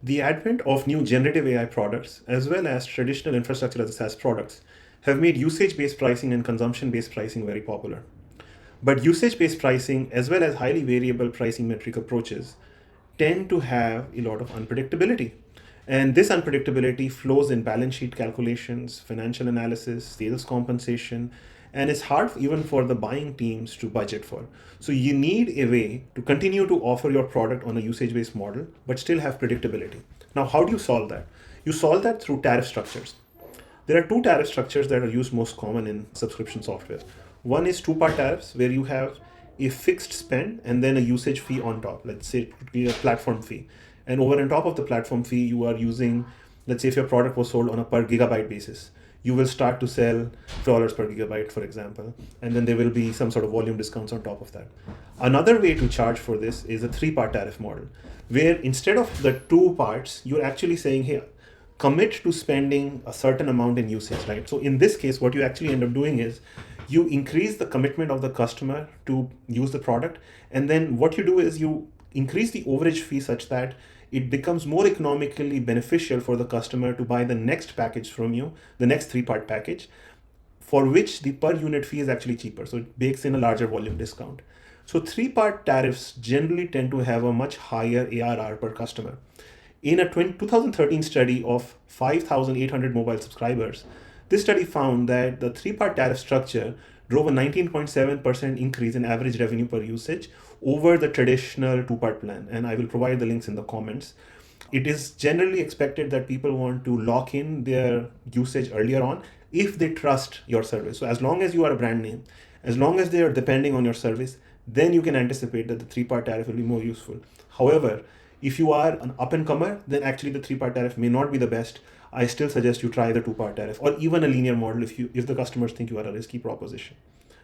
The advent of new generative AI products, as well as traditional infrastructure as a SaaS products, have made usage-based pricing and consumption-based pricing very popular. But usage-based pricing, as well as highly variable pricing metric approaches, tend to have a lot of unpredictability. And this unpredictability flows in balance sheet calculations, financial analysis, sales compensation, and it's hard even for the buying teams to budget for. So you need a way to continue to offer your product on a usage-based model, but still have predictability. Now, how do you solve that? You solve that through tariff structures. There are two tariff structures that are used most common in subscription software. One is two-part tariffs, where you have a fixed spend and then a usage fee on top. Let's say it would be a platform fee. And over and top of the platform fee, you are using, let's say if your product was sold on a per gigabyte basis, you will start to sell dollars per gigabyte, for example, and then there will be some sort of volume discounts on top of that. Another way to charge for this is a three-part tariff model, where instead of the two parts, you're actually saying, hey, commit to spending a certain amount in usage, right? So in this case, what you actually end up doing is you increase the commitment of the customer to use the product. And then what you do is you increase the overage fee such that it becomes more economically beneficial for the customer to buy the next package from you, the next three-part package, for which the per unit fee is actually cheaper. So it bakes in a larger volume discount. So three-part tariffs generally tend to have a much higher ARR per customer. In a 2013 study of 5,800 mobile subscribers, this study found that the three-part tariff structure drove a 19.7% increase in average revenue per usage over the traditional two-part plan. And I will provide the links in the comments. It is generally expected that people want to lock in their usage earlier on if they trust your service. So as long as you are a brand name, as long as they are depending on your service, then you can anticipate that the three-part tariff will be more useful. However, if you are an up-and-comer, then actually the three-part tariff may not be the best. I still suggest you try the two-part tariff or even a linear model if the customers think you are a risky proposition.